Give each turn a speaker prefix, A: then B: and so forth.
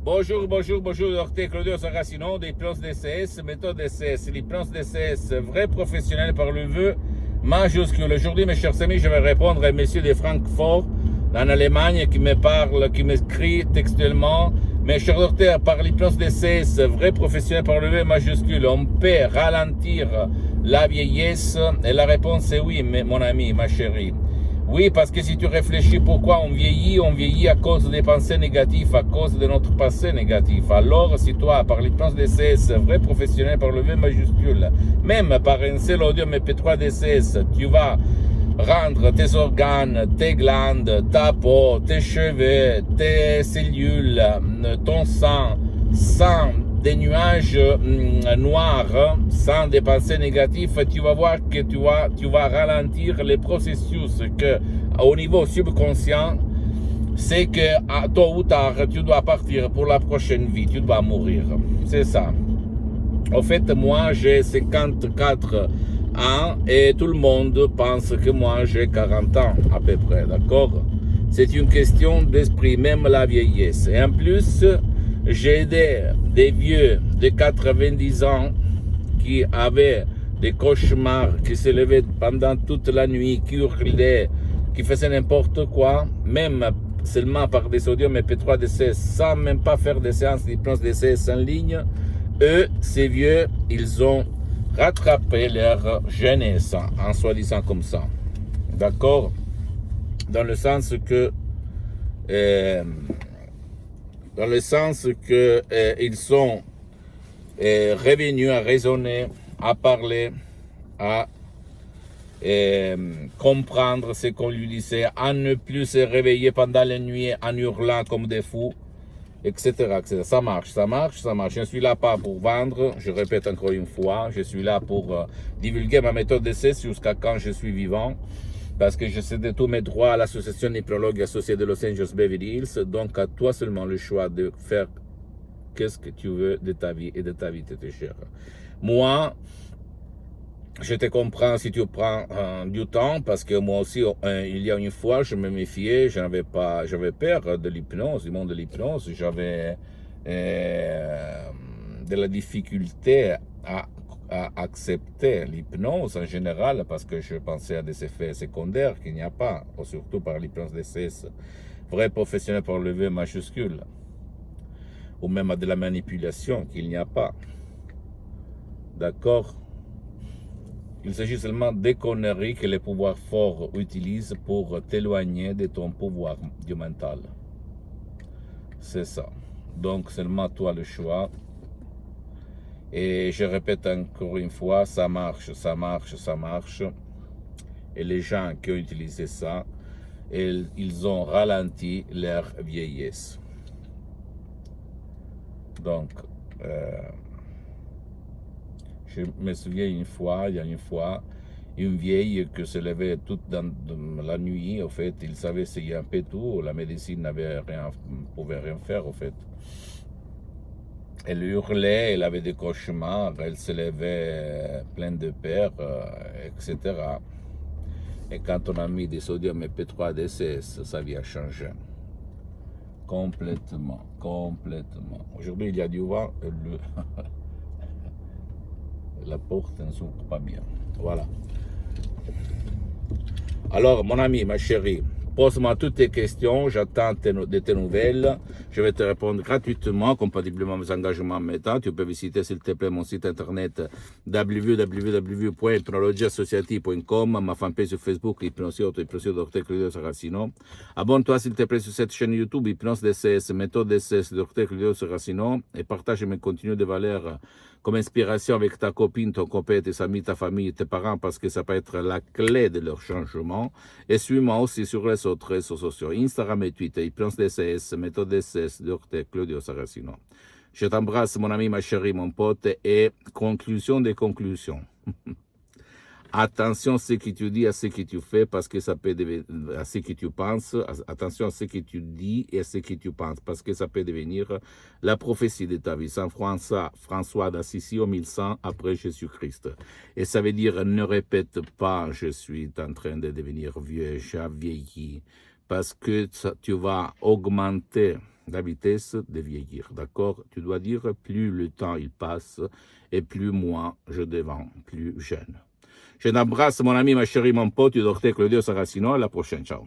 A: Bonjour, docteur Claudio Saracino, d'hypnose DCS, méthode DCS, l'hypnose DCS, vrai professionnel par le vœu majuscule. Aujourd'hui, mes chers amis, je vais répondre à monsieur de Francfort, en Allemagne, qui me parle, qui m'écrit textuellement. Mes chers docteurs, par l'hypnose DCS, vrai professionnel par le vœu majuscule, on peut ralentir la vieillesse? Et la réponse est oui, mon ami, ma chérie. Oui, parce que si tu réfléchis pourquoi on vieillit à cause des pensées négatives, à cause de notre passé négatif. Alors, si toi, par l'hypnose DCS, vrai professionnel par le V majuscule, même par un seul audio MP3 DCS, tu vas rendre tes organes, tes glandes, ta peau, tes cheveux, tes cellules, ton sang, sans des nuages noirs, sans des pensées négatives, tu vas voir que tu vas ralentir les processus que, au niveau subconscient, c'est que tôt ou tard, tu dois partir pour la prochaine vie, tu dois mourir. C'est ça. En fait, moi, j'ai 54 ans et tout le monde pense que moi, j'ai 40 ans à peu près, d'accord? C'est une question d'esprit, même la vieillesse. Et en plus, j'ai des vieux de 90 ans qui avaient des cauchemars, qui se levaient pendant toute la nuit, qui hurlaient, qui faisaient n'importe quoi, même seulement par des audios MP3 DCS, sans même pas faire des séances d'hypnose DCS en ligne. Eux, ces vieux, ils ont rattrapé leur jeunesse, en soi-disant comme ça. D'accord? Dans le sens que ils sont revenus à raisonner, à parler, à comprendre ce qu'on lui disait, à ne plus se réveiller pendant la nuit en hurlant comme des fous, etc., etc. Ça marche. Je ne suis là pas pour vendre, je répète encore une fois, je suis là pour divulguer ma méthode d'essai jusqu'à quand je suis vivant, parce que je cède tous mes droits à l'association Hypnologue associée de Los Angeles Beverly Hills, donc à toi seulement le choix de faire qu'est-ce que tu veux de ta vie et de ta vie, tes chers. Moi, je te comprends si tu prends du temps, parce que moi aussi, il y a une fois, je me méfiais, j'avais peur de l'hypnose, du monde de l'hypnose, j'avais de la difficulté à accepter l'hypnose en général, parce que je pensais à des effets secondaires qu'il n'y a pas, surtout par l'hypnose DCS, vrai professionnel par le V majuscule, ou même à de la manipulation qu'il n'y a pas. D'accord? Il s'agit seulement des conneries que les pouvoirs forts utilisent pour t'éloigner de ton pouvoir du mental. C'est ça. Donc seulement toi le choix. Et je répète encore une fois, ça marche. Et les gens qui ont utilisé ça, ils ont ralenti leur vieillesse. Donc, je me souviens il y a une fois, une vieille qui se levait toute dans la nuit, en fait, il savait essayer un peu tout, la médecine pouvait rien faire, en fait. Elle hurlait, elle avait des cauchemars, elle se levait pleine de peur, etc. Et quand on a mis des sodium MP3 DCS, sa vie a changé. Complètement. Aujourd'hui, il y a du vent, la porte ne s'ouvre pas bien. Voilà. Alors, mon ami, ma chérie, pose-moi toutes tes questions, j'attends de tes nouvelles. Je vais te répondre gratuitement, compatiblement à mes engagements en même temps. Tu peux visiter, s'il te plaît, mon site internet www.hypnologieassociative.com, ma fanpage sur Facebook, Hypnosie Dr. Claudio Saracino. Abonne-toi, s'il te plaît, sur cette chaîne YouTube, Hypnose DCS, méthode DCS, Dr. Claudio Saracino, et partage mes contenus de valeur comme inspiration avec ta copine, ton copain, tes amis, ta famille, tes parents, parce que ça peut être la clé de leur changement. Et suis-moi aussi sur les autres réseaux sociaux, Instagram et Twitter, Hypnose DCS, méthode DCS, Dr. Claudio Saracino. Je t'embrasse, mon ami, ma chérie, mon pote, et conclusion des conclusions. Attention à ce que tu dis, à ce que tu fais, parce que ça peut devenir, à ce que tu penses, attention à ce que tu dis et à ce que tu penses, parce que ça peut devenir la prophétie de ta vie. Saint François d'Assisi au 1100 après Jésus-Christ. Et ça veut dire, ne répète pas, je suis en train de devenir vieux, j'ai vieilli, parce que tu vas augmenter la vitesse de vieillir, d'accord? Tu dois dire plus le temps il passe et plus moi je deviens plus jeune. Je t'embrasse mon ami, ma chérie, mon pote, Dr Claudio Saracino, à la prochaine, ciao.